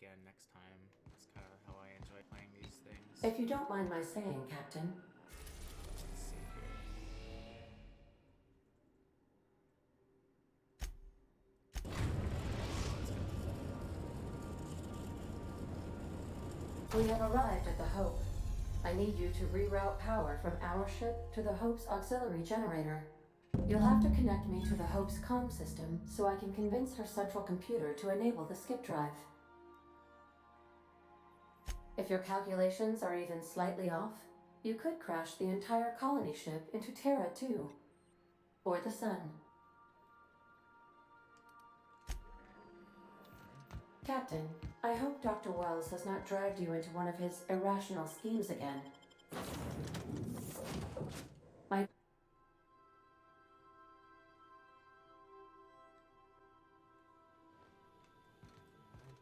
again next time. It's kind of how I enjoy playing these things. If you don't mind my saying, Captain. Let's see here. We have arrived at the Hope. I need you to reroute power from our ship to the Hope's auxiliary generator. You'll have to connect me to the Hope's comm system so I can convince her central computer to enable the skip drive. If your calculations are even slightly off, you could crash the entire colony ship into Terra 2. Or the Sun. Captain, I hope Dr. Wells has not dragged you into one of his irrational schemes again. My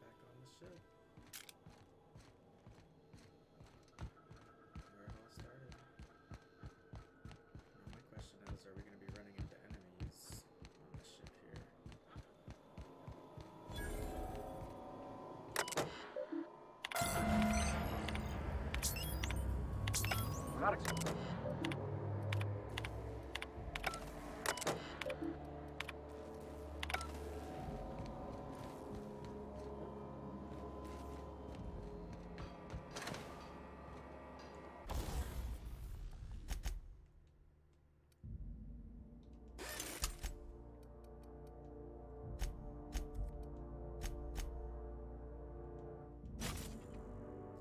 Back on the ship. Where it all started. Now my question is, are we going to be running into enemies on the ship here? Not acceptable.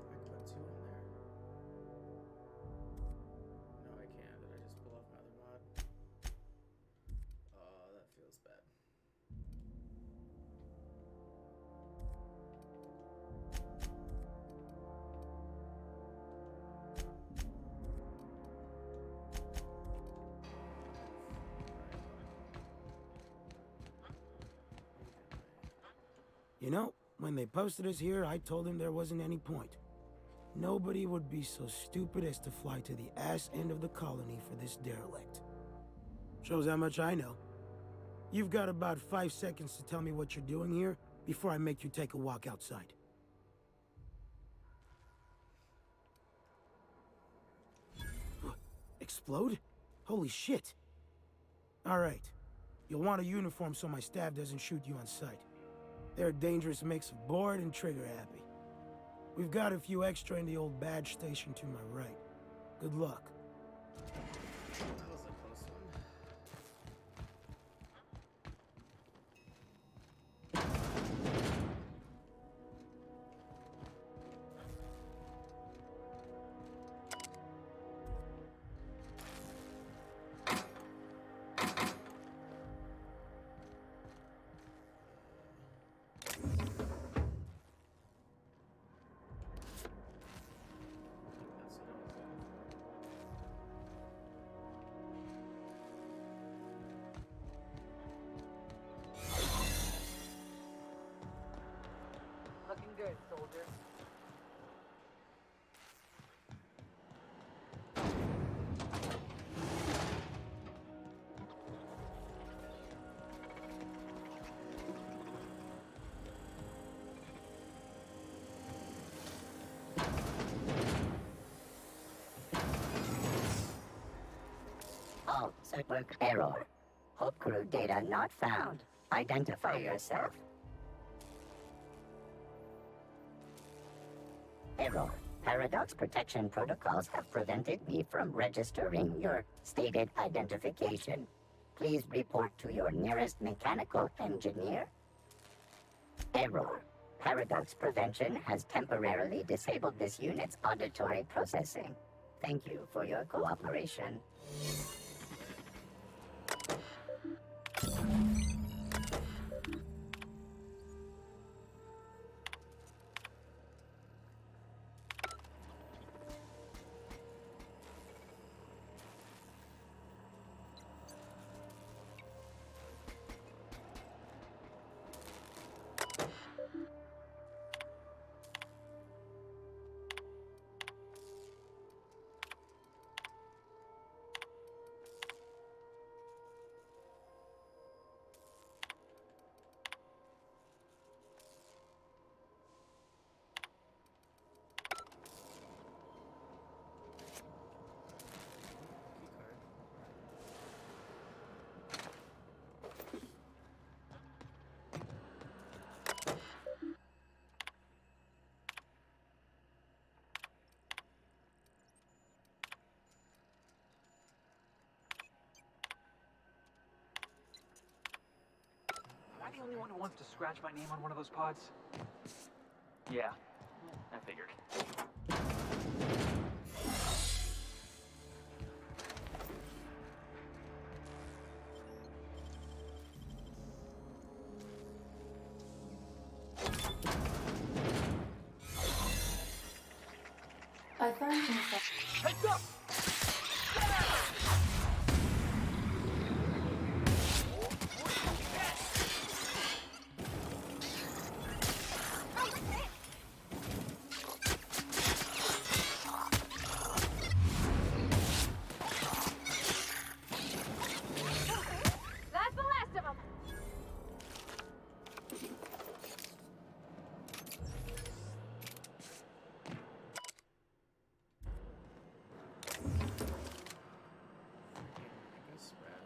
I put two on there. No, I can't. Did I just pull off my other mod? Oh, that feels bad. You know, when they posted us here, I told them there wasn't any point. Nobody would be so stupid as to fly to the ass end of the colony for this derelict. Shows how much I know. You've got about 5 seconds to tell me what you're doing here before I make you take a walk outside. Explode? Holy shit. Alright. You'll want a uniform so my staff doesn't shoot you on sight. They're a dangerous mix of bored and trigger-happy. We've got a few extra in the old badge station to my right. Good luck. That was a close one. That's what I was looking for. Looking good, soldier. Alt network error. Hope crew data not found. Identify yourself. Error. Paradox protection protocols have prevented me from registering your stated identification. Please report to your nearest mechanical engineer. Error. Paradox prevention has temporarily disabled this unit's auditory processing. Thank you for your cooperation. anyone who wants to scratch my name on one of those pods? Yeah, I figured. I find myself. Heads up! That's the last of them. I guess rat.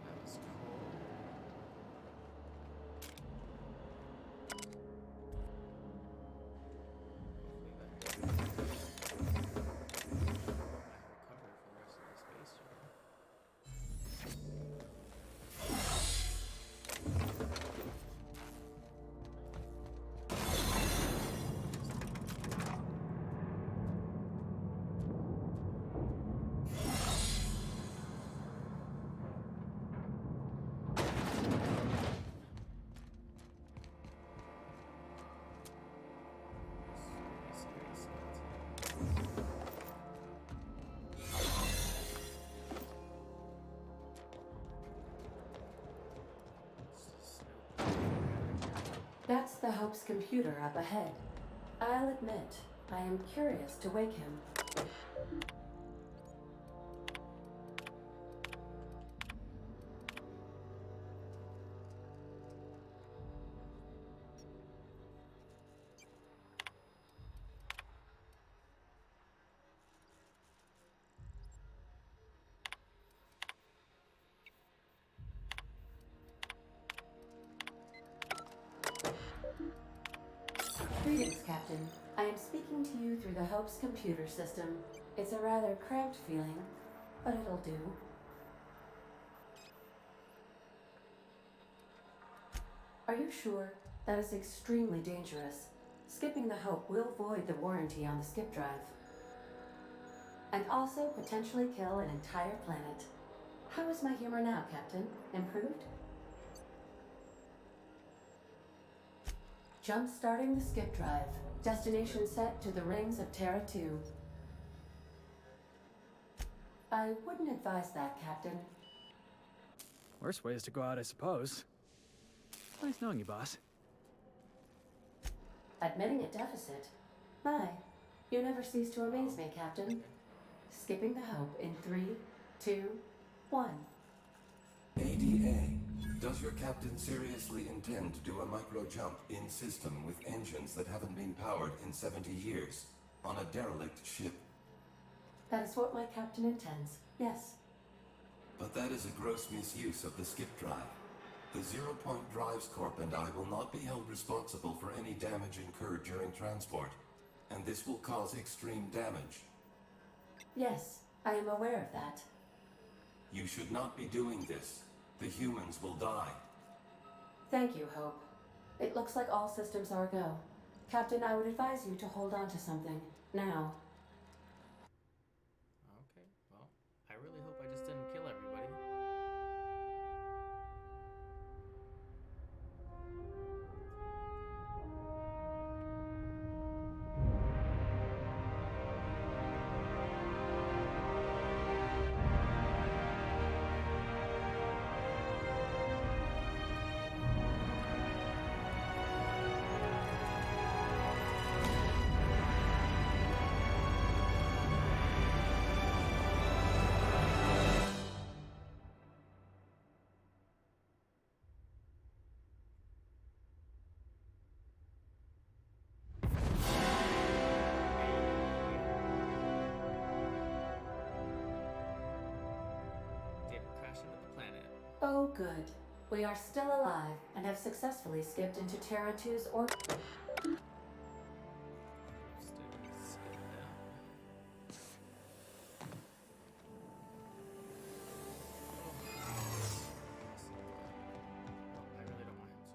That was cool. Hopefully that I recover for the rest of the space shuttle. That's the Hope's computer up ahead. I'll admit, I am curious to wake him. Greetings, Captain. I am speaking to you through the Hope's computer system. It's a rather cramped feeling, but it'll do. Are you sure? That is extremely dangerous. Skipping the Hope will void the warranty on the skip drive. And also potentially kill an entire planet. How is my humor now, Captain? Improved? Jump-starting the skip drive. Destination set to the rings of Terra 2. I wouldn't advise that, Captain. Worst ways to go out, I suppose. Nice knowing you, boss. Admitting a deficit? My, you never cease to amaze me, Captain. Skipping the Hope in 3, 2, 1. ADA, does your captain seriously intend to do a micro jump in system with engines that haven't been powered in 70 years on a derelict ship? That is what my captain intends, yes. But that is a gross misuse of the skip drive. The Zero Point Drives Corp and I will not be held responsible for any damage incurred during transport, and this will cause extreme damage. Yes, I am aware of that. You should not be doing this. The humans will die. Thank you, Hope. It looks like all systems are go. Captain, I would advise you to hold on to something. Now. Okay, well, I really hope I just didn't kill everybody. Didn't crash into the planet. Oh, good. We are still alive and have successfully skipped into Terra 2's orbit. Still skip that.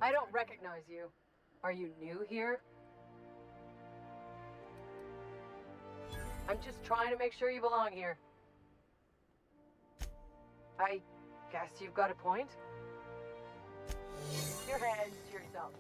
I don't recognize you. Are you new here? I'm just trying to make sure you belong here. I guess you've got a point. Your hands to yourself.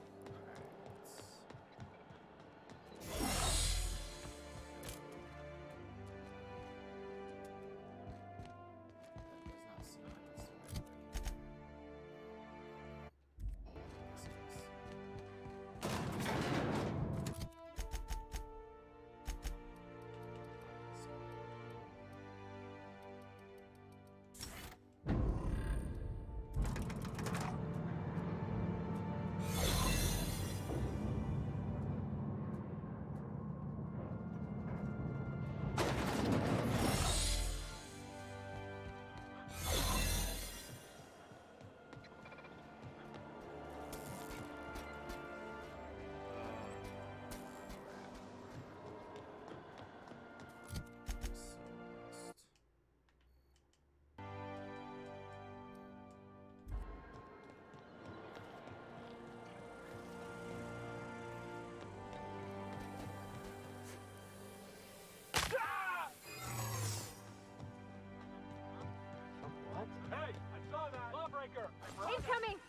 Incoming!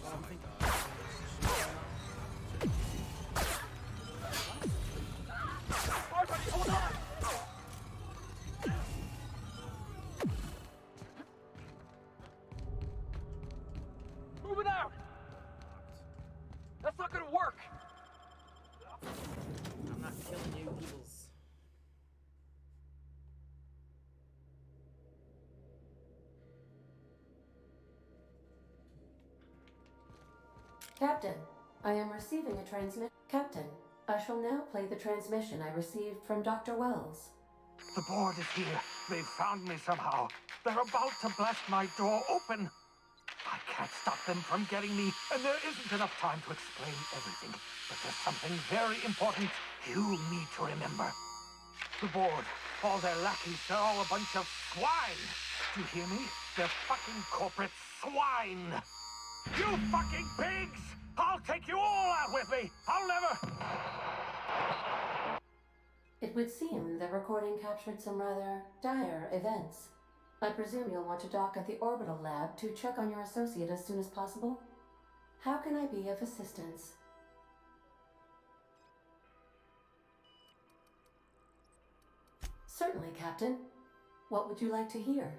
Oh my god. Move it out! That's not gonna work! I'm not killing you, Eagles. Captain, I am receiving a transmit. Captain, I shall now play the transmission I received from Dr. Wells. The board is here. They've found me somehow. They're about to blast my door open. I can't stop them from getting me, and there isn't enough time to explain everything. But there's something very important you need to remember. The board, all their lackeys, they're all a bunch of swine. Do you hear me? They're fucking corporate swine. You fucking pigs! I'll take you all out with me! I'll never... It would seem the recording captured some rather dire events. I presume you'll want to dock at the orbital lab to check on your associate as soon as possible? How can I be of assistance? Certainly, Captain. What would you like to hear?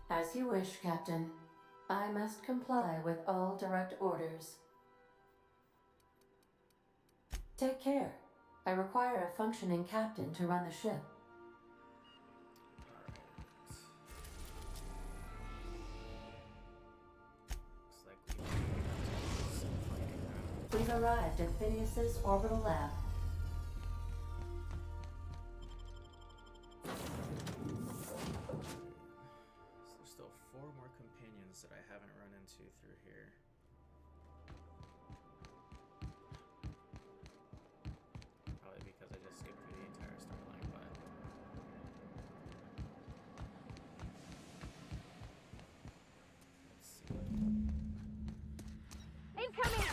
As you wish, Captain. I must comply with all direct orders. Take care. I require a functioning captain to run the ship. Looks like we have some fighting. We've arrived at Phineas's orbital lab. So there's still 4 more companions that I haven't run into through here. Probably because I just skipped through the entire storyline, but let's see. Incoming!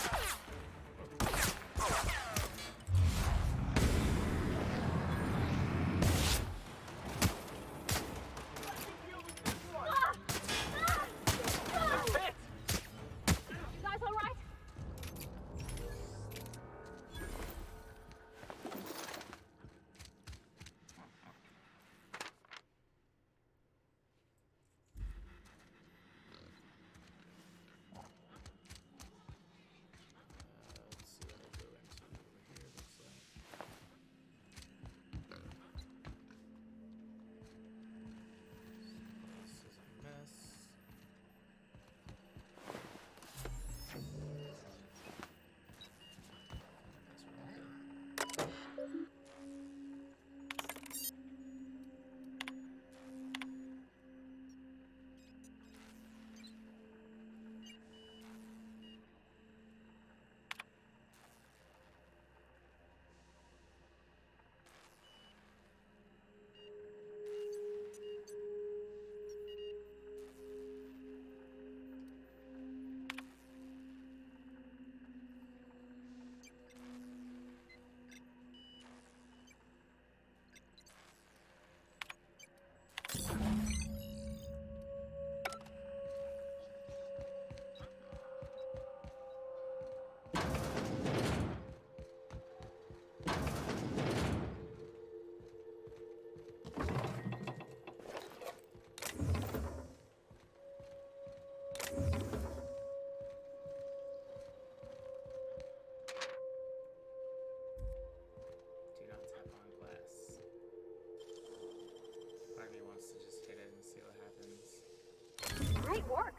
Sweet work.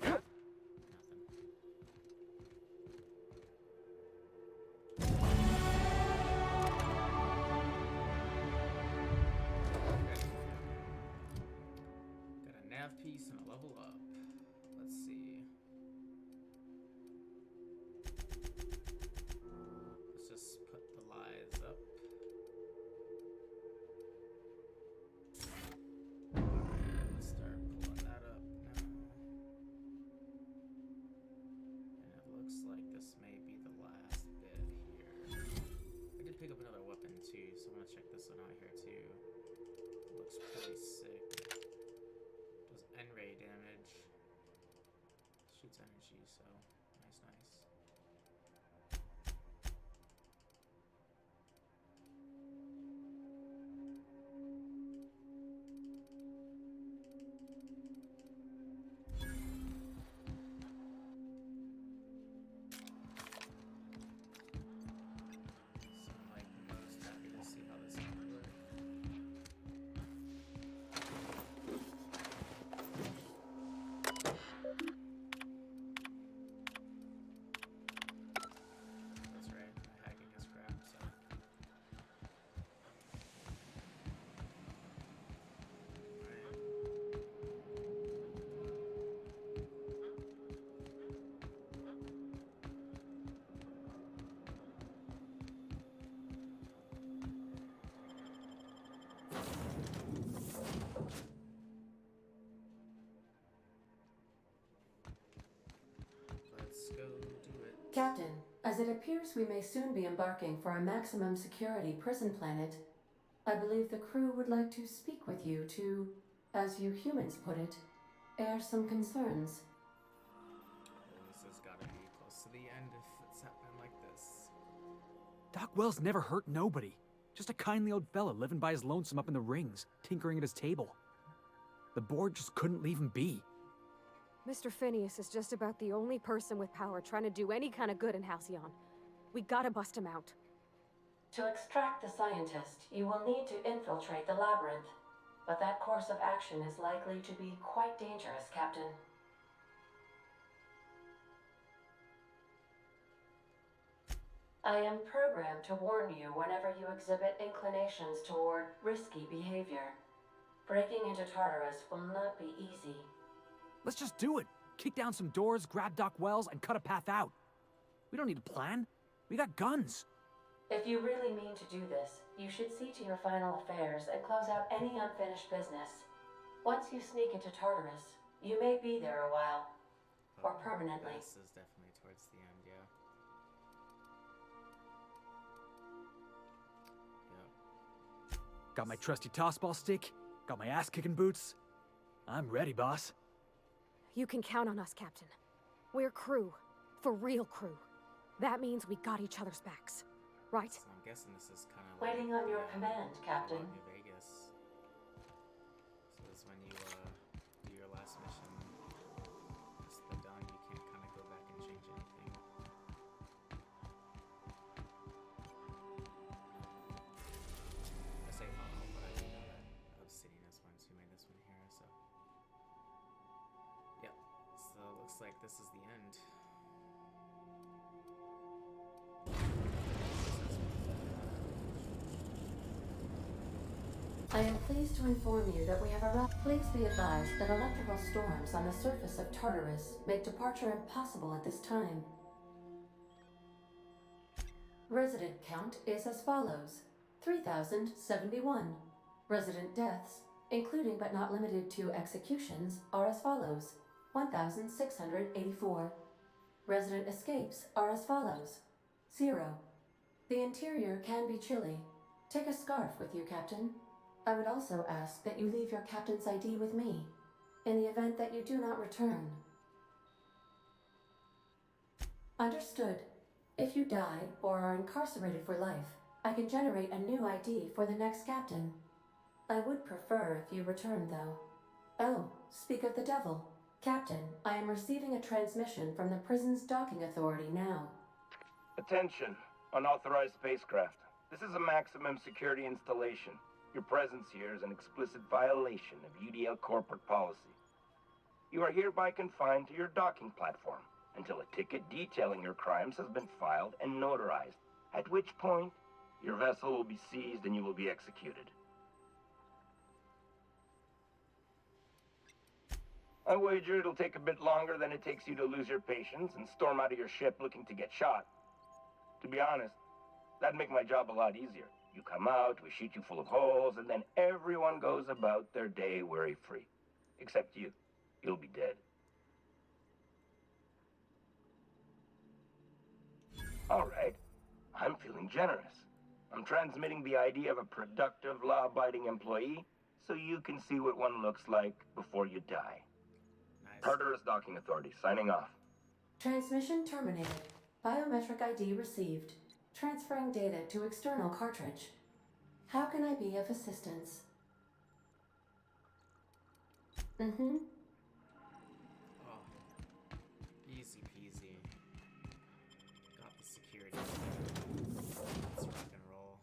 Nothing. Got a nav piece and a level up. Let's see. Let's just put the lies up. Alright, let's start pulling that up now. And it looks like this may be the last bit here. I did pick up another weapon too, so I'm gonna check this one out here too. Looks pretty sick. Does N-ray damage. Shoots energy, so nice, nice. So I'm like most happy to see how this is gonna work. That's right, my hacking is crap, so. Let's go do it. Captain, as it appears we may soon be embarking for a maximum security prison planet, I believe the crew would like to speak with you to, as you humans put it, air some concerns. This has gotta be close to the end if it's happening like this. Doc Wells never hurt nobody. Just a kindly old fella living by his lonesome up in the rings, tinkering at his table. The board just couldn't leave him be. Mr. Phineas is just about the only person with power trying to do any kind of good in Halcyon. We gotta bust him out. To extract the scientist, you will need to infiltrate the labyrinth. But that course of action is likely to be quite dangerous, Captain. I am programmed to warn you whenever you exhibit inclinations toward risky behavior. Breaking into Tartarus will not be easy. Let's just do it. Kick down some doors, grab Doc Wells, and cut a path out. We don't need a plan. We got guns. If you really mean to do this, you should see to your final affairs and close out any unfinished business. Once you sneak into Tartarus, you may be there a while. Or permanently. This is definitely towards the end, yeah. Yep. Got my trusty tossball stick, got my ass-kicking boots. I'm ready, boss. You can count on us, Captain. We're crew. For real crew. That means we got each other's backs. Right? So I'm guessing this is kind of like Waiting on your command, Captain. New Vegas. So this is when you do your last mission. Once they're done, you can't kind of go back and change anything. I say final, but I do know that Obsidianus ones who made this one here, so. Yep. So it looks like this is the end. I am pleased to inform you that we have arrived. Please be advised that electrical storms on the surface of Tartarus make departure impossible at this time. Resident count is as follows: 3,071. Resident deaths, including but not limited to executions, are as follows: 1,684. Resident escapes are as follows: 0. The interior can be chilly. Take a scarf with you, Captain. I would also ask that you leave your captain's ID with me, in the event that you do not return. Understood. If you die or are incarcerated for life, I can generate a new ID for the next captain. I would prefer if you return, though. Oh, speak of the devil. Captain, I am receiving a transmission from the prison's docking authority now. Attention, unauthorized spacecraft. This is a maximum security installation. Your presence here is an explicit violation of UDL corporate policy. You are hereby confined to your docking platform until a ticket detailing your crimes has been filed and notarized, at which point your vessel will be seized and you will be executed. I wager it'll take a bit longer than it takes you to lose your patience and storm out of your ship looking to get shot. To be honest, that'd make my job a lot easier. You come out, we shoot you full of holes, and then everyone goes about their day worry-free. Except you. You'll be dead. All right. I'm feeling generous. I'm transmitting the idea of a productive, law-abiding employee so you can see what one looks like before you die. Nice. Tartarus Docking Authority, signing off. Transmission terminated. Biometric ID received. Transferring data to external cartridge. How can I be of assistance? Mm-hmm. Oh, easy peasy. Got the security. Let's rock and roll.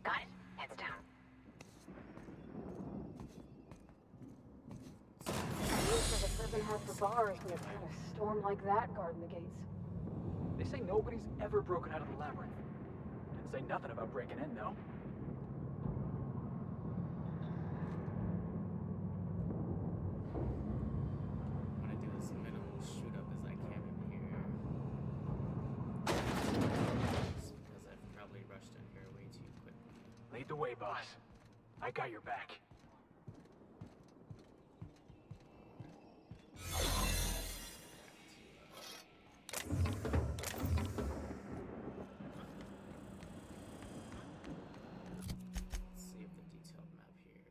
Got it. Heads down. Seems like a prison has for bars when it's got a storm like that guarding the gates. They say nobody's ever broken out of the labyrinth. Didn't say nothing about breaking in, though. I want to do as minimal shoot up as I can in here. Just because I've probably rushed in here way too quickly. Lead the way, boss. I got your back. Let's see if the detailed map here.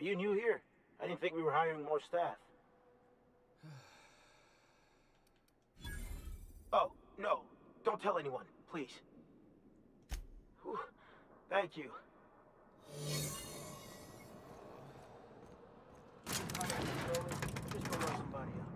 Are you new here? I didn't think we were hiring more staff. Oh, no. Don't tell anyone, please. Whew. Thank you. Just go run somebody out.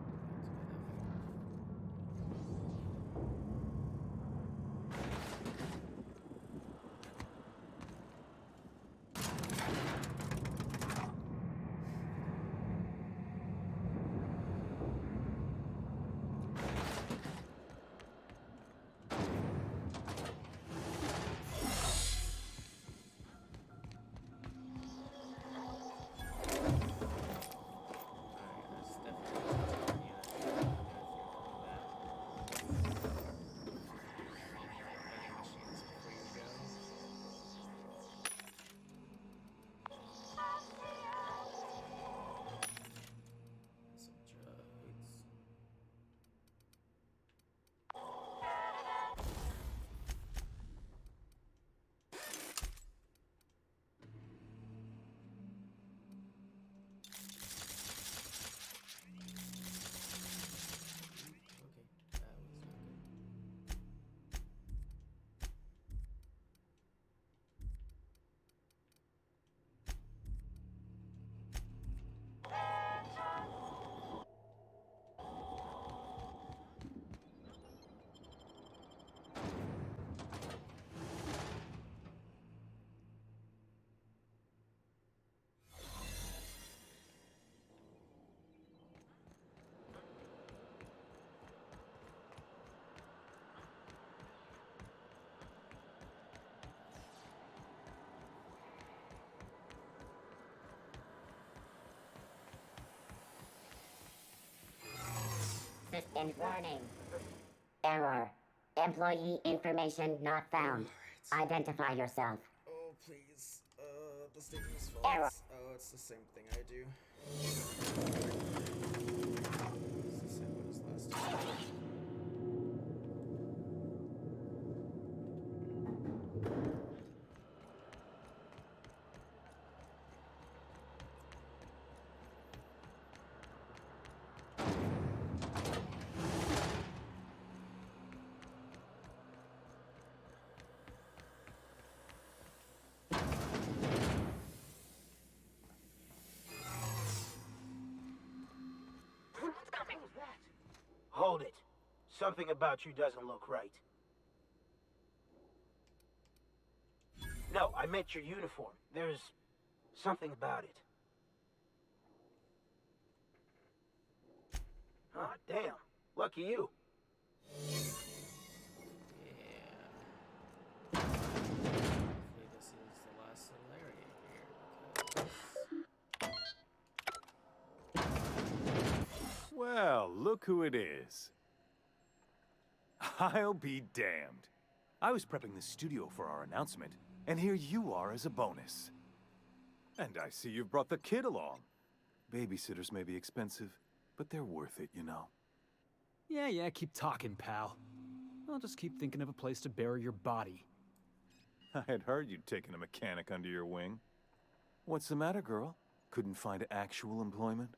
System warning. Error. Employee information not found. Alright. Identify yourself. Oh, please. The statement's Error. false. Oh, it's the same thing I do. It's the same one as last time. Hold it. Something about you doesn't look right. No, I meant your uniform. There's something about it. Ah, damn. Lucky you. Yeah. Hopefully this is the last little area here, because... Well, look who it is. I'll be damned. I was prepping the studio for our announcement, and here you are as a bonus. And I see you've brought the kid along. Babysitters may be expensive, but they're worth it, you know. Yeah, keep talking, pal. I'll just keep thinking of a place to bury your body. I had heard you'd taken a mechanic under your wing. What's the matter, girl? Couldn't find actual employment?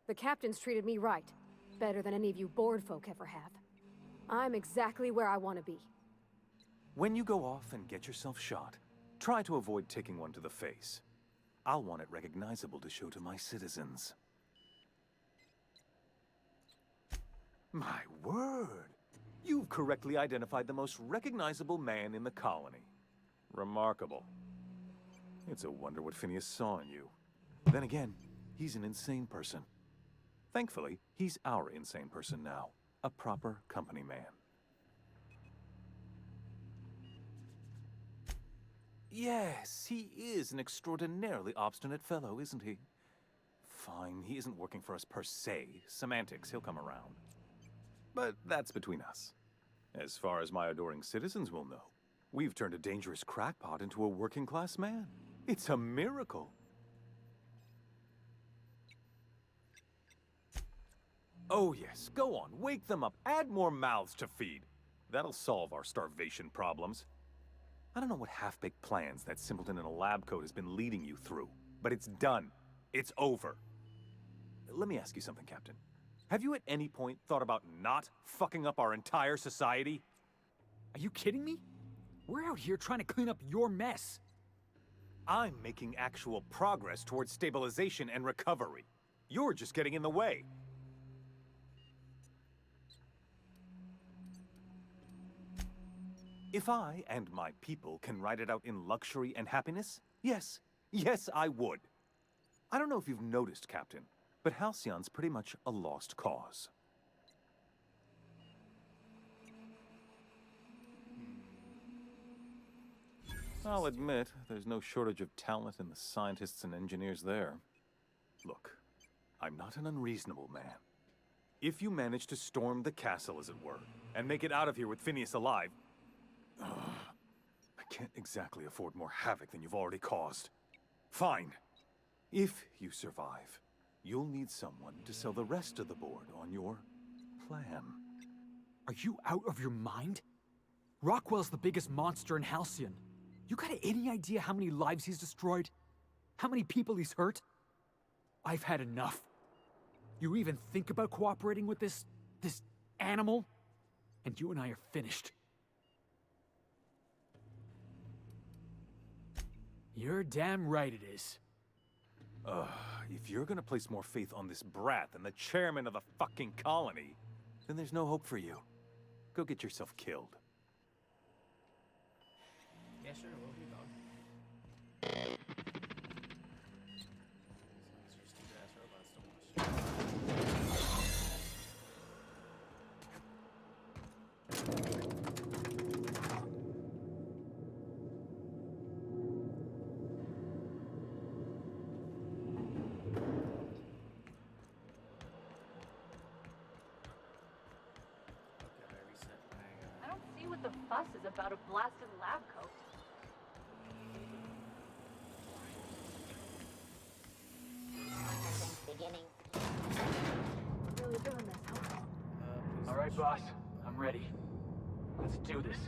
The captain's treated me right. Better than any of you bored folk ever have. I'm exactly where I want to be. When you go off and get yourself shot, try to avoid taking one to the face. I'll want it recognizable to show to my citizens. My word! You've correctly identified the most recognizable man in the colony. Remarkable. It's a wonder what Phineas saw in you. Then again, he's an insane person. Thankfully, he's our insane person now. A proper company man. Yes, he is an extraordinarily obstinate fellow, isn't he? Fine, he isn't working for us per se. Semantics, he'll come around. But that's between us. As far as my adoring citizens will know, we've turned a dangerous crackpot into a working-class man. It's a miracle. Oh yes, go on, wake them up, add more mouths to feed. That'll solve our starvation problems. I don't know what half-baked plans that simpleton in a lab coat has been leading you through, but it's done. It's over. Let me ask you something, Captain. Have you at any point thought about not fucking up our entire society? Are you kidding me? We're out here trying to clean up your mess. I'm making actual progress towards stabilization and recovery. You're just getting in the way. If I and my people can ride it out in luxury and happiness, yes, I would. I don't know if you've noticed, Captain, but Halcyon's pretty much a lost cause. I'll admit, there's no shortage of talent in the scientists and engineers there. Look, I'm not an unreasonable man. If you manage to storm the castle, as it were, and make it out of here with Phineas alive, I can't exactly afford more havoc than you've already caused. Fine. If you survive, you'll need someone to sell the rest of the board on your plan. Are you out of your mind? Rockwell's the biggest monster in Halcyon. You got any idea how many lives he's destroyed? How many people he's hurt? I've had enough. You even think about cooperating with this animal? And you and I are finished. You're damn right it is. If you're gonna place more faith on this brat than the chairman of the fucking colony, then there's no hope for you. Go get yourself killed. Yeah, sure, we'll be dog. As long as your stupid ass robots don't want to Okay, I reset. fusses about a blasted lab coat. Beginning. Really doing this, huh? All right, boss. I'm ready. Let's do this.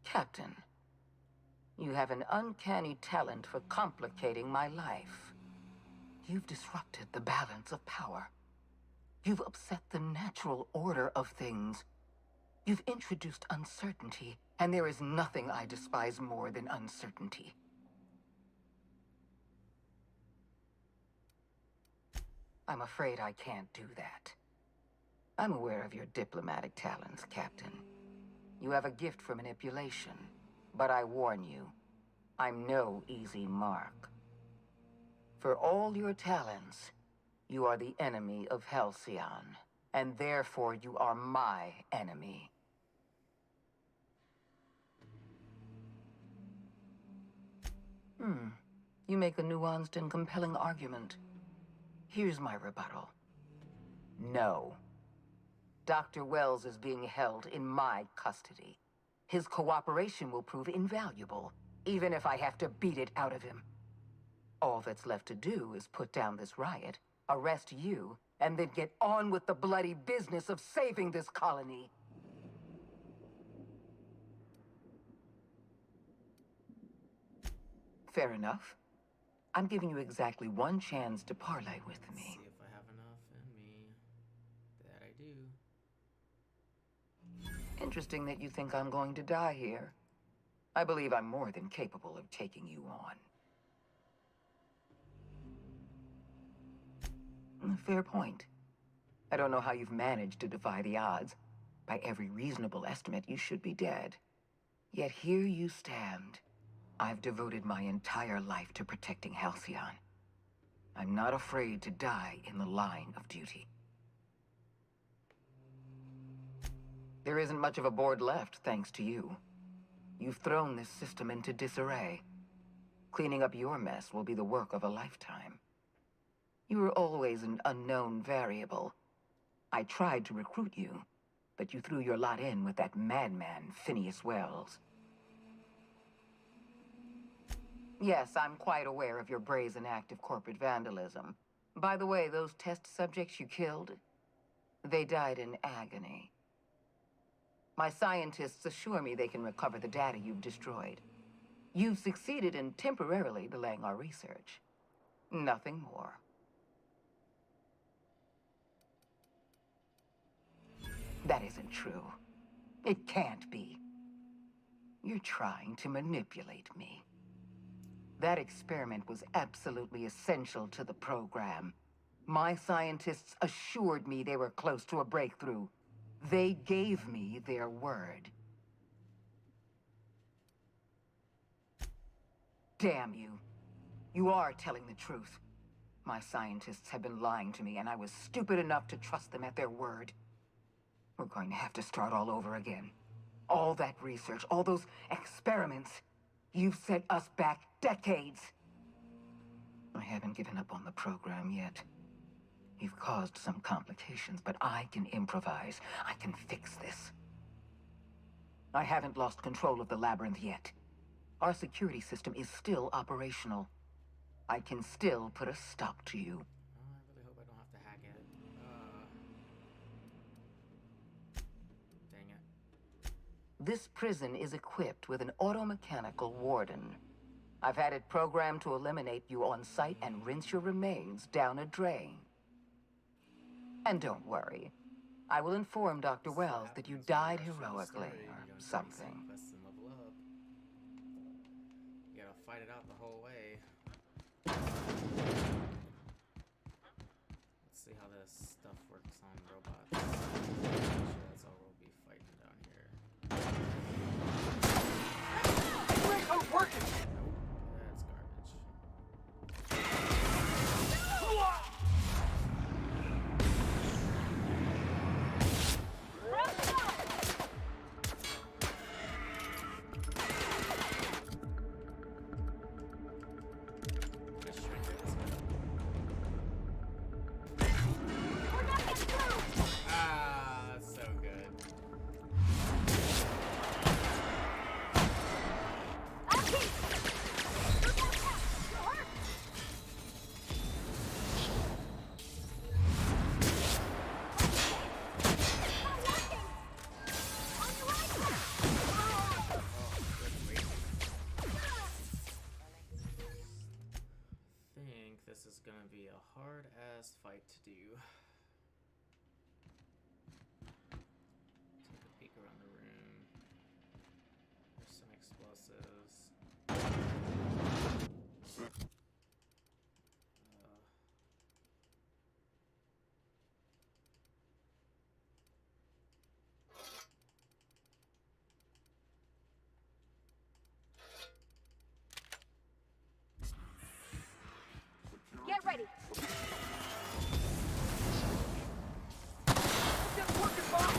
Captain, you have an uncanny talent for complicating my life. You've disrupted the balance of power. You've upset the natural order of things. You've introduced uncertainty, and there is nothing I despise more than uncertainty. I'm afraid I can't do that. I'm aware of your diplomatic talents, Captain. You have a gift for manipulation, but I warn you, I'm no easy mark. For all your talents, you are the enemy of Halcyon, and therefore you are my enemy. You make a nuanced and compelling argument. Here's my rebuttal. No. Dr. Wells is being held in my custody. His cooperation will prove invaluable, even if I have to beat it out of him. All that's left to do is put down this riot, arrest you, and then get on with the bloody business of saving this colony. Fair enough. I'm giving you exactly one chance to parlay with me. See if I have enough in me. That I do. Interesting that you think I'm going to die here. I believe I'm more than capable of taking you on. Fair point. I don't know how you've managed to defy the odds. By every reasonable estimate, you should be dead. Yet here you stand. I've devoted my entire life to protecting Halcyon. I'm not afraid to die in the line of duty. There isn't much of a board left, thanks to you. You've thrown this system into disarray. Cleaning up your mess will be the work of a lifetime. You were always an unknown variable. I tried to recruit you, but you threw your lot in with that madman, Phineas Wells. Yes, I'm quite aware of your brazen act of corporate vandalism. By the way, those test subjects you killed, they died in agony. My scientists assure me they can recover the data you've destroyed. You've succeeded in temporarily delaying our research. Nothing more. That isn't true. It can't be. You're trying to manipulate me. That experiment was absolutely essential to the program. My scientists assured me they were close to a breakthrough. They gave me their word. Damn you. You are telling the truth. My scientists have been lying to me, and I was stupid enough to trust them at their word. We're going to have to start all over again. All that research, all those experiments. You've set us back decades. I haven't given up on the program yet. You've caused some complications, but I can improvise. I can fix this. I haven't lost control of the labyrinth yet. Our security system is still operational. I can still put a stop to you. Oh, I really hope I don't have to hack it. Dang it. This prison is equipped with an automechanical warden. I've had it programmed to eliminate you on sight and rinse your remains down a drain. And don't worry. I will inform Dr. Wells that you died heroically or something. Quest and level up. You gotta fight it out the whole way. Let's see how this stuff works on robots. I'm sure that's all we'll be fighting down here. It's working! Nope, that's garbage. Let's shrink this. resources. Get ready. Just working, Bob!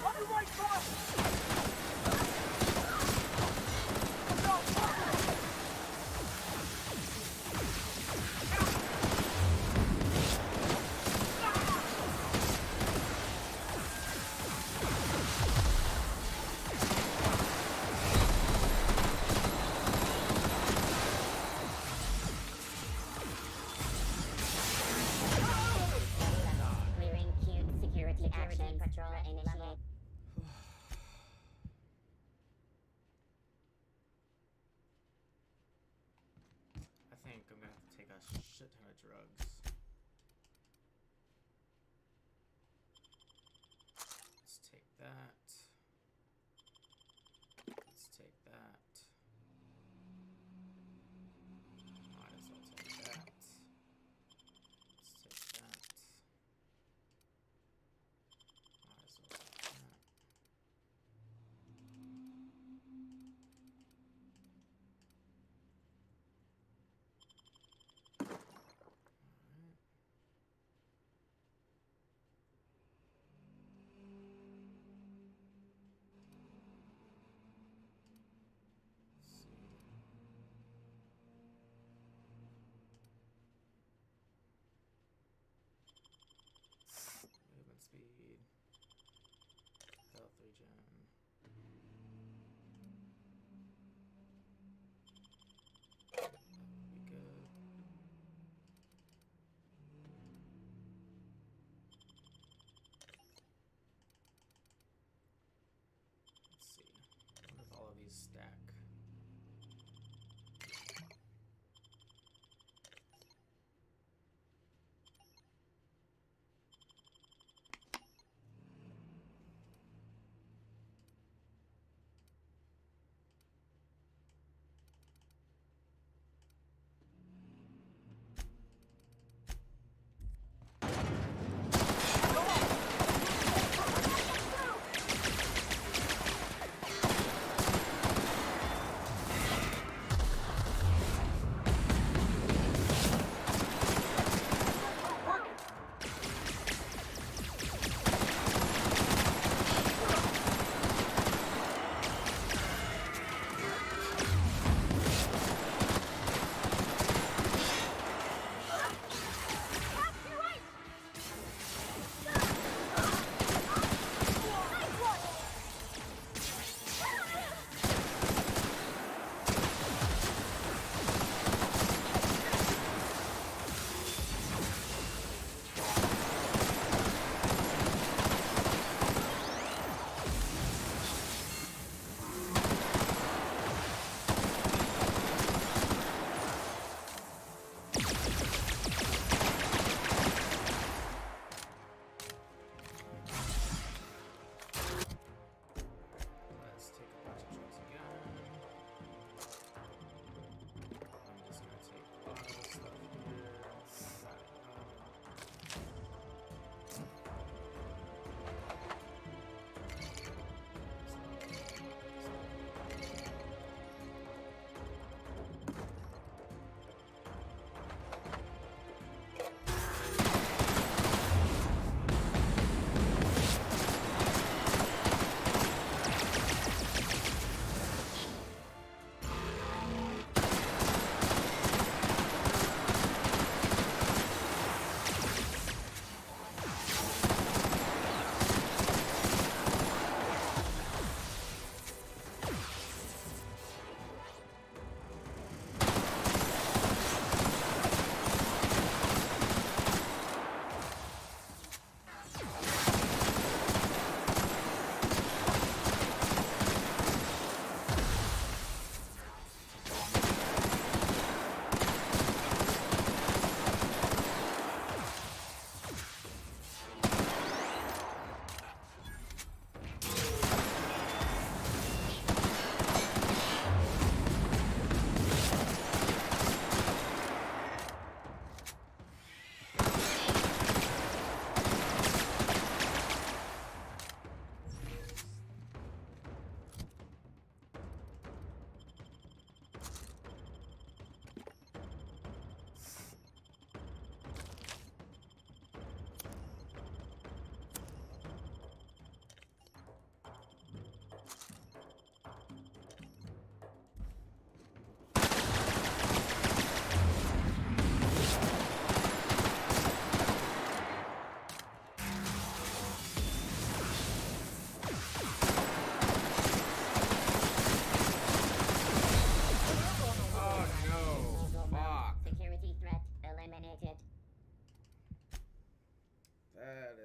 On your right, Bob! Clearing cube security action patrol initiate. I think I'm gonna have to take a shit ton of drugs. Let's take that. Let's take that. Might as well take that. Let's take that. Might as well take that.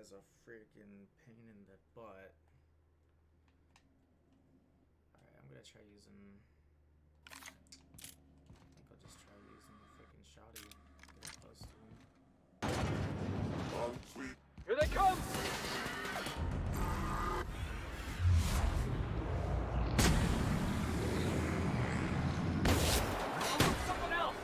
is a freaking pain in the butt. Alright, I'm gonna try using... I think I'll just try using the freaking shotty. Get up close to him. Here they come! Someone else!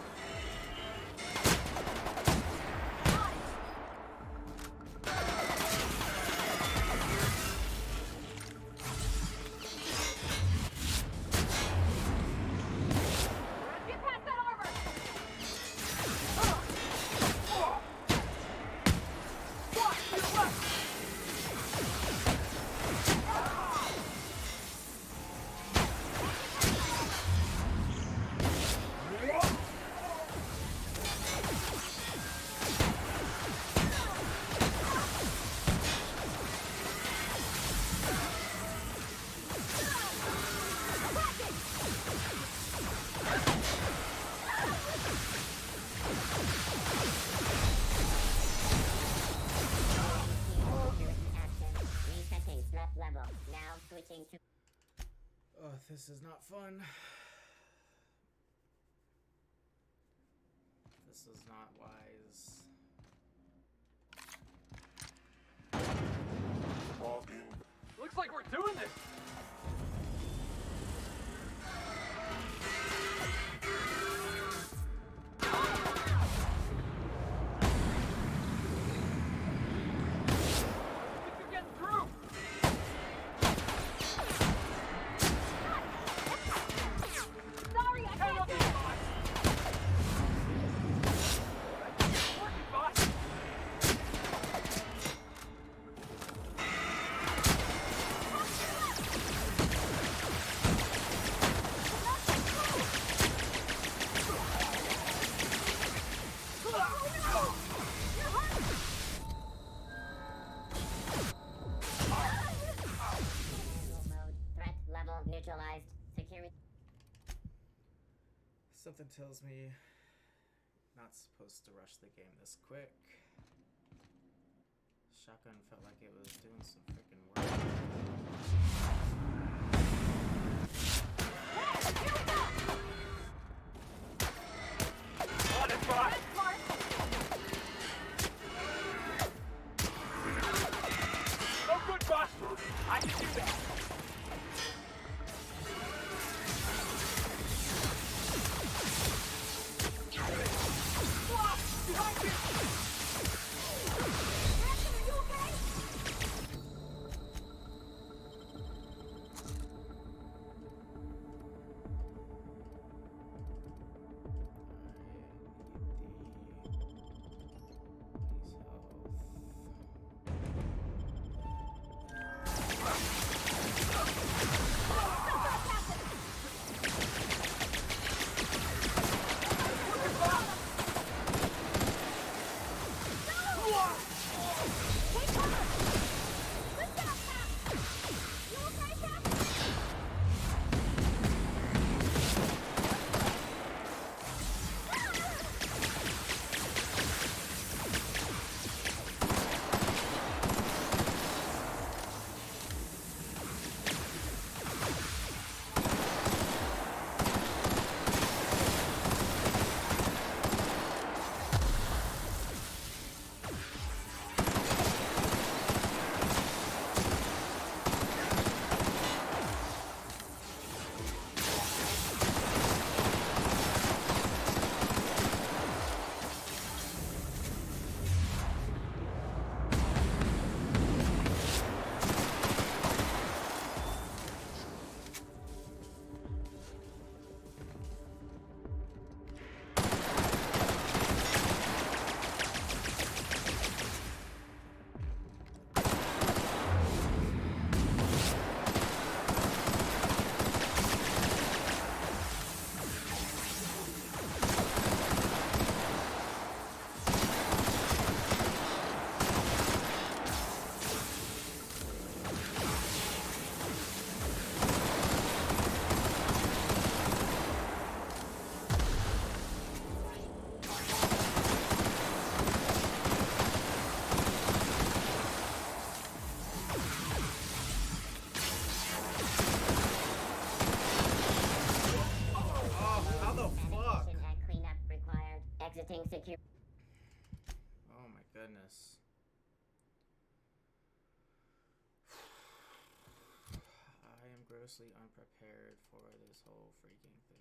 Get past that armor! Resetting threat level. Now switching to... Oh, this is not fun. This is not wise. Looks like we're doing this! We're getting through! Sorry, I can't do it! Working, boss! mode. Threat level neutralized. Security... Something tells me not supposed to rush the game this quick. Shotgun felt like it was doing some freaking work. On it, boss! No good, boss! I can do that! Behind you! Ashton, are you okay? grossly unprepared for this whole freaking thing.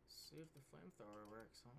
See if the flamethrower works, huh?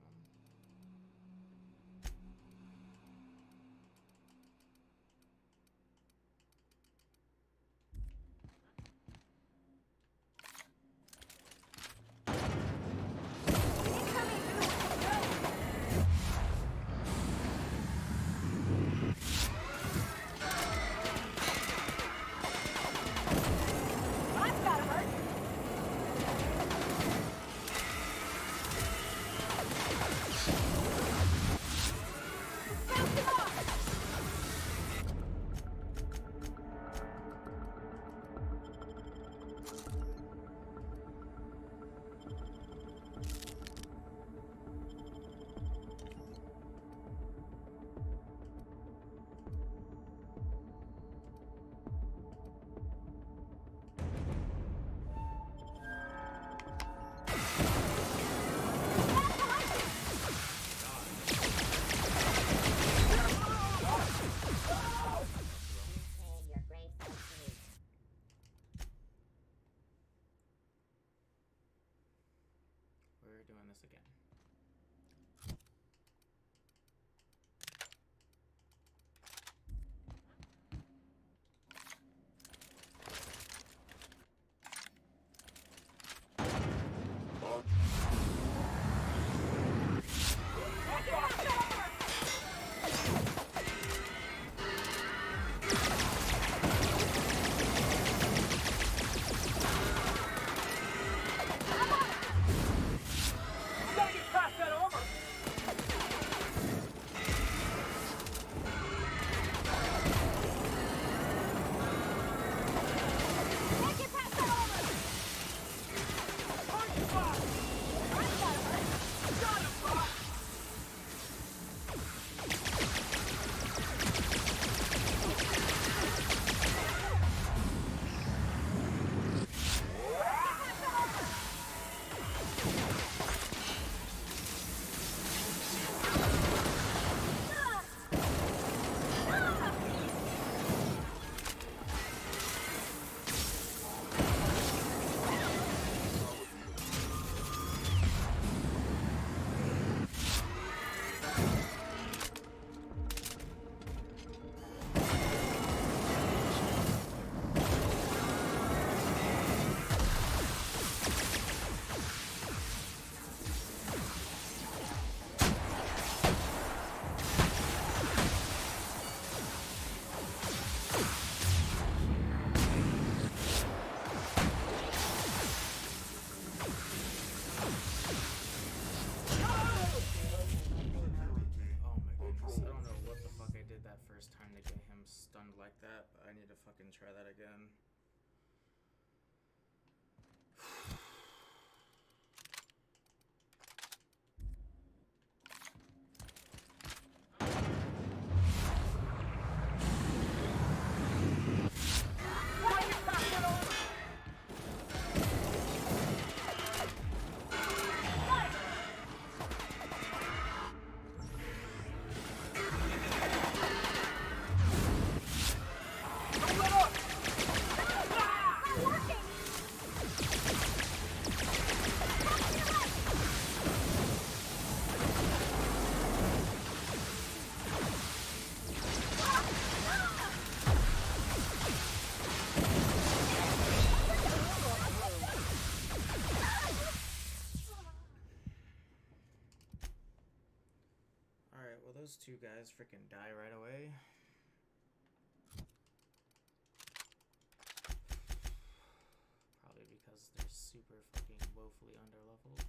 We're doing this again. Like that, but I need to fucking try that again. Alright, well those two guys freaking die right away. Probably because they're super fucking woefully underleveled.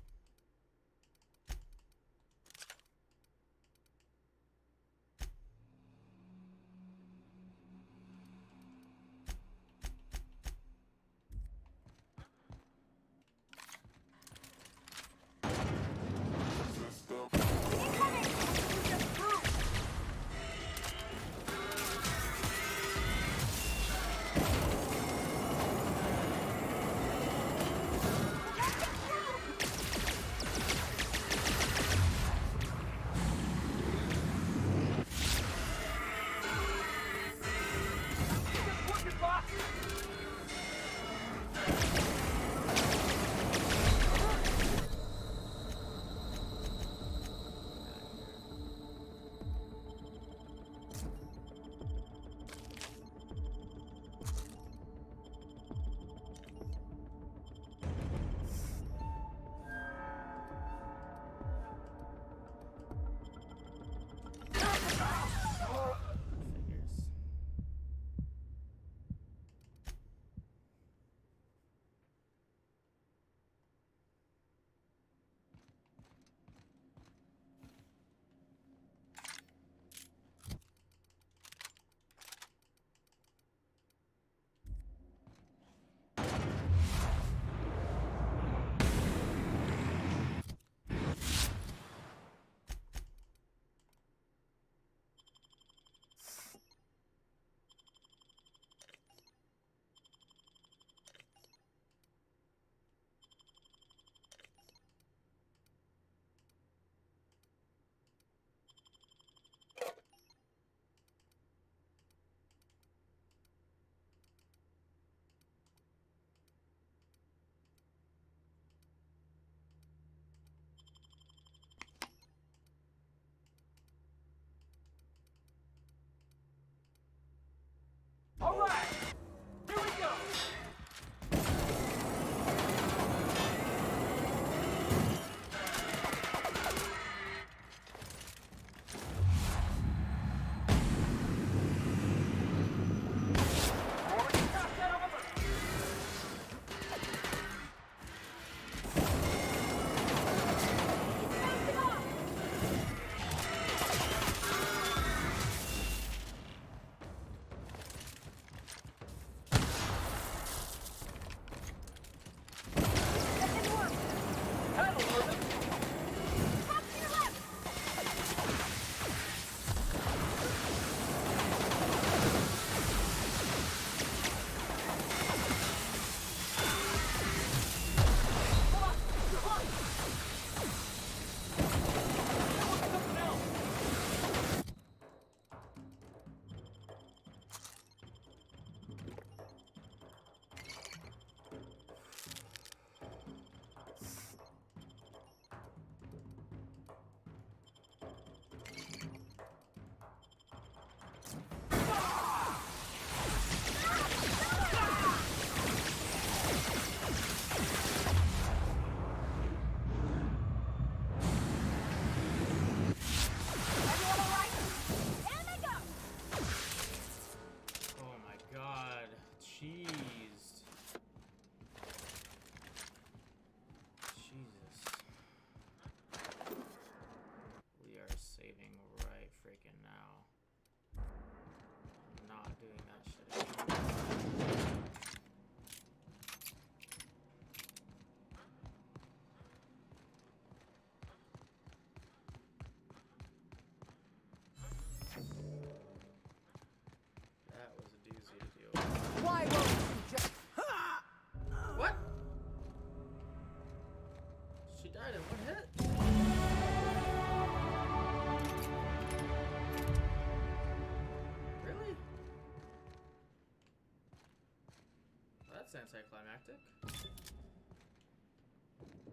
anticlimactic.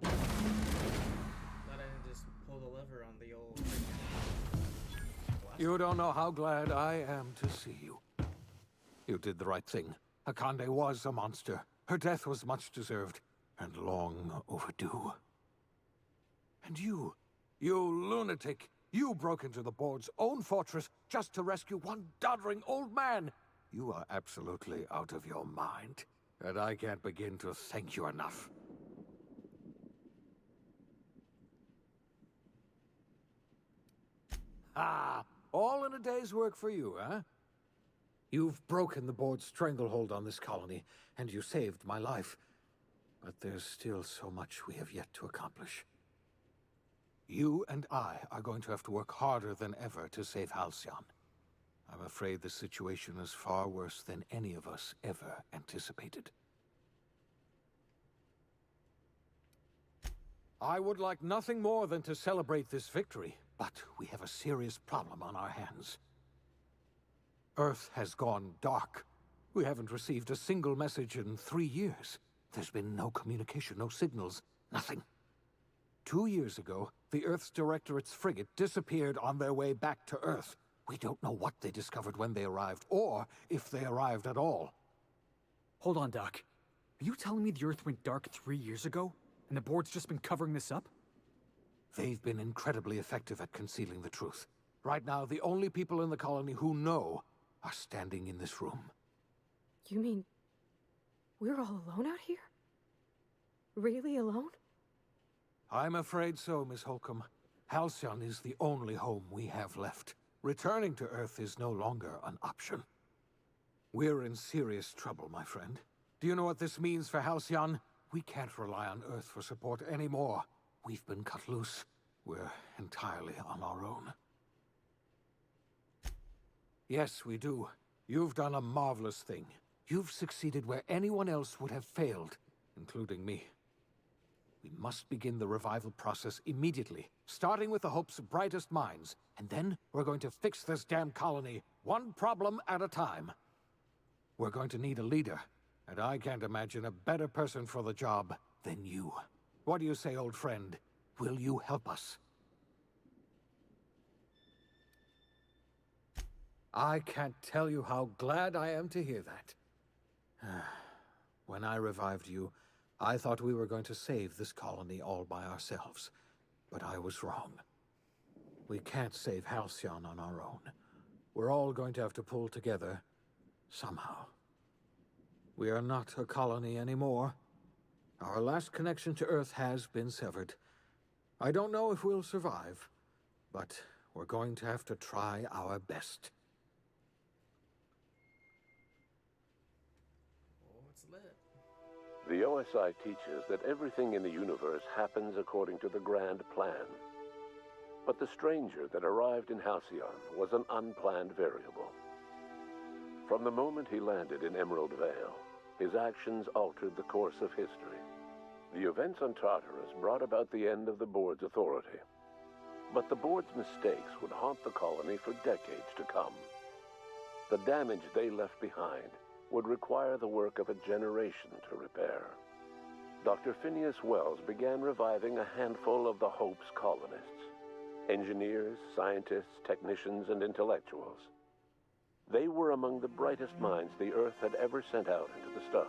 Thought I didn't just pull the lever on the old. You don't know how glad I am to see you. You did the right thing. Akande was a monster. Her death was much deserved, and long overdue. And you lunatic, you broke into the board's own fortress just to rescue one doddering old man. You are absolutely out of your mind, and I can't begin to thank you enough. Ah, all in a day's work for you, huh? You've broken the board's stranglehold on this colony, and you saved my life. But there's still so much we have yet to accomplish. You and I are going to have to work harder than ever to save Halcyon. I'm afraid the situation is far worse than any of us ever anticipated. I would like nothing more than to celebrate this victory, but we have a serious problem on our hands. Earth has gone dark. We haven't received a single message in 3 years. There's been no communication, no signals, nothing. 2 years ago, the Earth's Directorate's frigate disappeared on their way back to Earth. We don't know what they discovered when they arrived, or if they arrived at all. Hold on, Doc. Are you telling me the Earth went dark 3 years ago, and the board's just been covering this up? They've been incredibly effective at concealing the truth. Right now, the only people in the colony who know are standing in this room. You mean we're all alone out here? Really alone? I'm afraid so, Miss Holcomb. Halcyon is the only home we have left. Returning to Earth is no longer an option. We're in serious trouble, my friend. Do you know what this means for Halcyon? We can't rely on Earth for support anymore. We've been cut loose. We're entirely on our own. Yes, we do. You've done a marvelous thing. You've succeeded where anyone else would have failed, including me. We must begin the revival process immediately, starting with the Hope's brightest minds, and then we're going to fix this damn colony, one problem at a time. We're going to need a leader, and I can't imagine a better person for the job than you. What do you say, old friend? Will you help us? I can't tell you how glad I am to hear that. When I revived you, I thought we were going to save this colony all by ourselves. But I was wrong. We can't save Halcyon on our own. We're all going to have to pull together, somehow. We are not a colony anymore. Our last connection to Earth has been severed. I don't know if we'll survive, but we're going to have to try our best. The OSI teaches that everything in the universe happens according to the grand plan. But the stranger that arrived in Halcyon was an unplanned variable. From the moment he landed in Emerald Vale, his actions altered the course of history. The events on Tartarus brought about the end of the board's authority. But the board's mistakes would haunt the colony for decades to come. The damage they left behind would require the work of a generation to repair. Dr. Phineas Wells began reviving a handful of the Hope's colonists. Engineers, scientists, technicians, and intellectuals. They were among the brightest minds the Earth had ever sent out into the stars.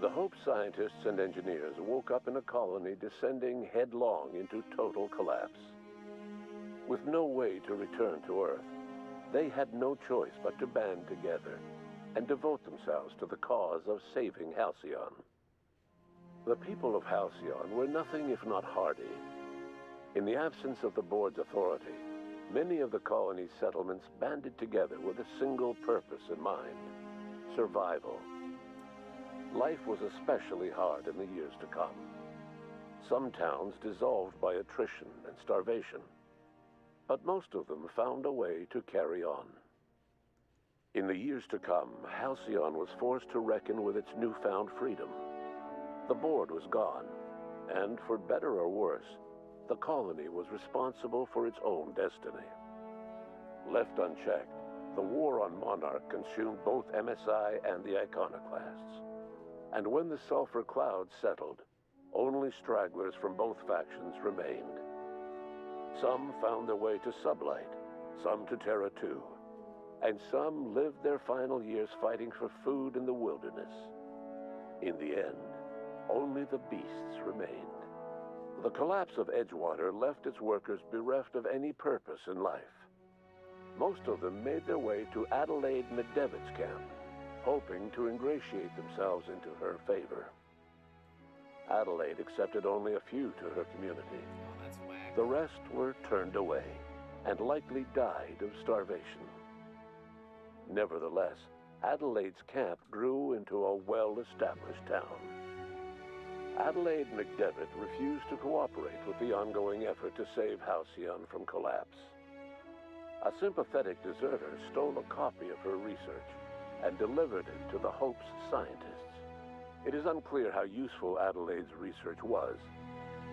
The Hope scientists and engineers woke up in a colony descending headlong into total collapse. With no way to return to Earth, they had no choice but to band together and devote themselves to the cause of saving Halcyon. The people of Halcyon were nothing if not hardy. In the absence of the board's authority, many of the colony's settlements banded together with a single purpose in mind: survival. Life was especially hard in the years to come. Some towns dissolved by attrition and starvation, but most of them found a way to carry on. In the years to come, Halcyon was forced to reckon with its newfound freedom. The board was gone, and for better or worse, the colony was responsible for its own destiny. Left unchecked, the war on Monarch consumed both MSI and the Iconoclasts. and when the sulfur clouds settled, only stragglers from both factions remained. Some found their way to Sublight, some to Terra 2, and some lived their final years fighting for food in the wilderness. In the end, only the beasts remained. The collapse of Edgewater left its workers bereft of any purpose in life. Most of them made their way to Adelaide McDevitt's camp, hoping to ingratiate themselves into her favor. Adelaide accepted only a few to her community. Oh, that's whack. The rest were turned away and likely died of starvation. Nevertheless, Adelaide's camp grew into a well-established town. Adelaide McDevitt refused to cooperate with the ongoing effort to save Halcyon from collapse. A sympathetic deserter stole a copy of her research and delivered it to the Hope's scientists. It is unclear how useful Adelaide's research was.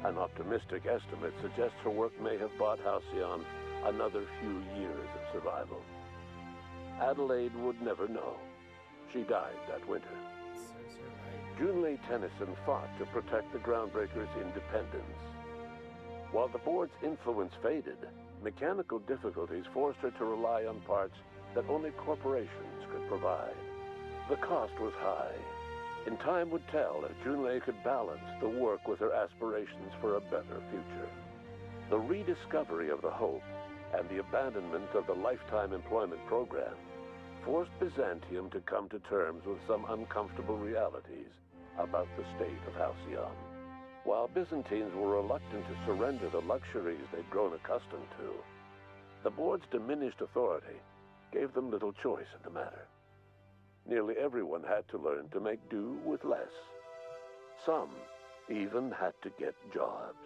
An optimistic estimate suggests her work may have bought Halcyon another few years of survival. Adelaide would never know. She died that winter. Junlei Tennyson fought to protect the Groundbreakers' independence. While the board's influence faded, mechanical difficulties forced her to rely on parts that only corporations could provide. The cost was high, and time would tell if Junlei could balance the work with her aspirations for a better future. The rediscovery of the Hope and the abandonment of the lifetime employment program forced Byzantium to come to terms with some uncomfortable realities about the state of Halcyon. While Byzantines were reluctant to surrender the luxuries they'd grown accustomed to, the board's diminished authority gave them little choice in the matter. Nearly everyone had to learn to make do with less. Some even had to get jobs.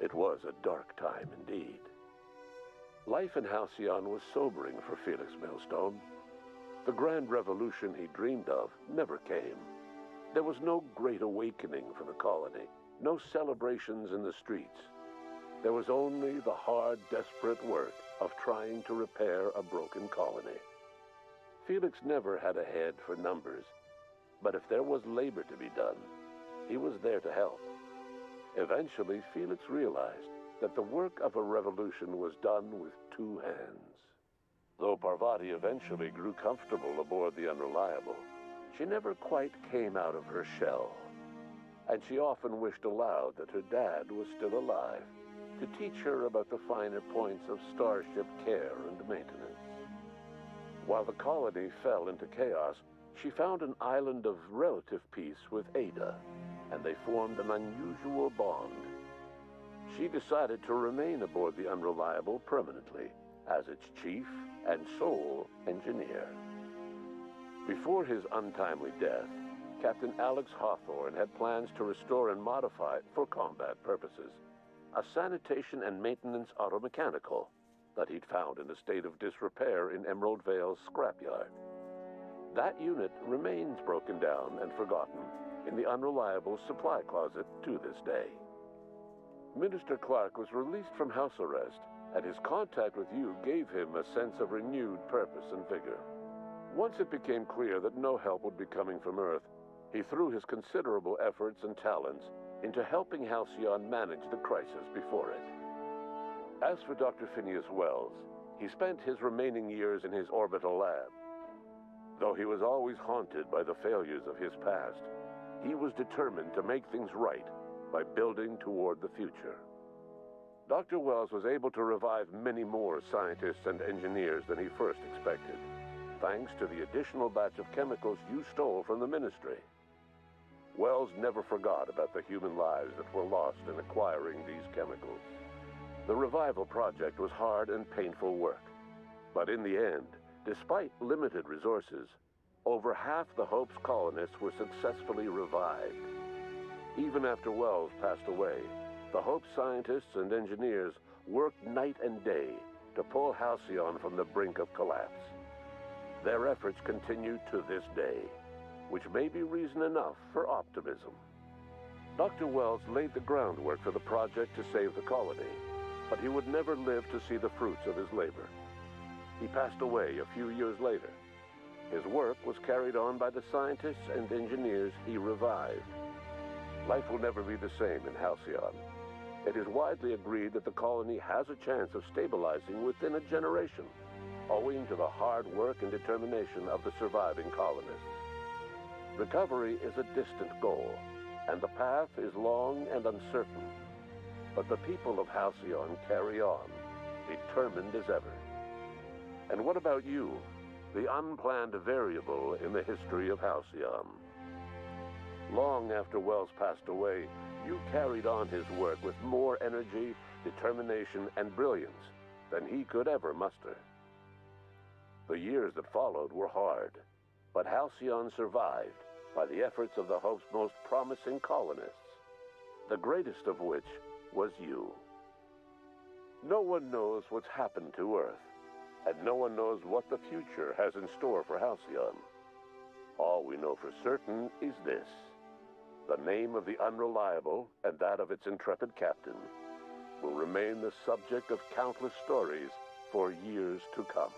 It was a dark time indeed. Life in Halcyon was sobering for Felix Millstone. The grand revolution he dreamed of never came. There was no great awakening for the colony, no celebrations in the streets. There was only the hard, desperate work of trying to repair a broken colony. Felix never had a head for numbers, but if there was labor to be done, he was there to help. Eventually, Felix realized that the work of a revolution was done with two hands. Though Parvati eventually grew comfortable aboard the Unreliable, she never quite came out of her shell. And she often wished aloud that her dad was still alive to teach her about the finer points of starship care and maintenance. While the colony fell into chaos, she found an island of relative peace with Ada, and they formed an unusual bond. She decided to remain aboard the Unreliable permanently as its chief and sole engineer. Before his untimely death, Captain Alex Hawthorne had plans to restore and modify, for combat purposes, a sanitation and maintenance automechanical that he'd found in a state of disrepair in Emerald Vale's scrapyard. That unit remains broken down and forgotten in the Unreliable supply closet to this day. Minister Clark was released from house arrest, and his contact with you gave him a sense of renewed purpose and vigor. Once it became clear that no help would be coming from Earth, he threw his considerable efforts and talents into helping Halcyon manage the crisis before it. As for Dr. Phineas Wells, he spent his remaining years in his orbital lab. Though he was always haunted by the failures of his past, he was determined to make things right by building toward the future. Dr. Wells was able to revive many more scientists and engineers than he first expected, thanks to the additional batch of chemicals you stole from the Ministry. Wells never forgot about the human lives that were lost in acquiring these chemicals. The revival project was hard and painful work, but in the end, despite limited resources, over half the Hope's colonists were successfully revived. Even after Wells passed away, the Hope scientists and engineers worked night and day to pull Halcyon from the brink of collapse. Their efforts continue to this day, which may be reason enough for optimism. Dr. Wells laid the groundwork for the project to save the colony, but he would never live to see the fruits of his labor. He passed away a few years later. His work was carried on by the scientists and engineers he revived. Life will never be the same in Halcyon. It is widely agreed that the colony has a chance of stabilizing within a generation, owing to the hard work and determination of the surviving colonists. Recovery is a distant goal, and the path is long and uncertain. But the people of Halcyon carry on, determined as ever. And what about you, the unplanned variable in the history of Halcyon? Long after Wells passed away, you carried on his work with more energy, determination, and brilliance than he could ever muster. The years that followed were hard, but Halcyon survived by the efforts of the Hope's most promising colonists, the greatest of which was you. No one knows what's happened to Earth, and no one knows what the future has in store for Halcyon. All we know for certain is this: the name of the Unreliable and that of its intrepid captain will remain the subject of countless stories for years to come.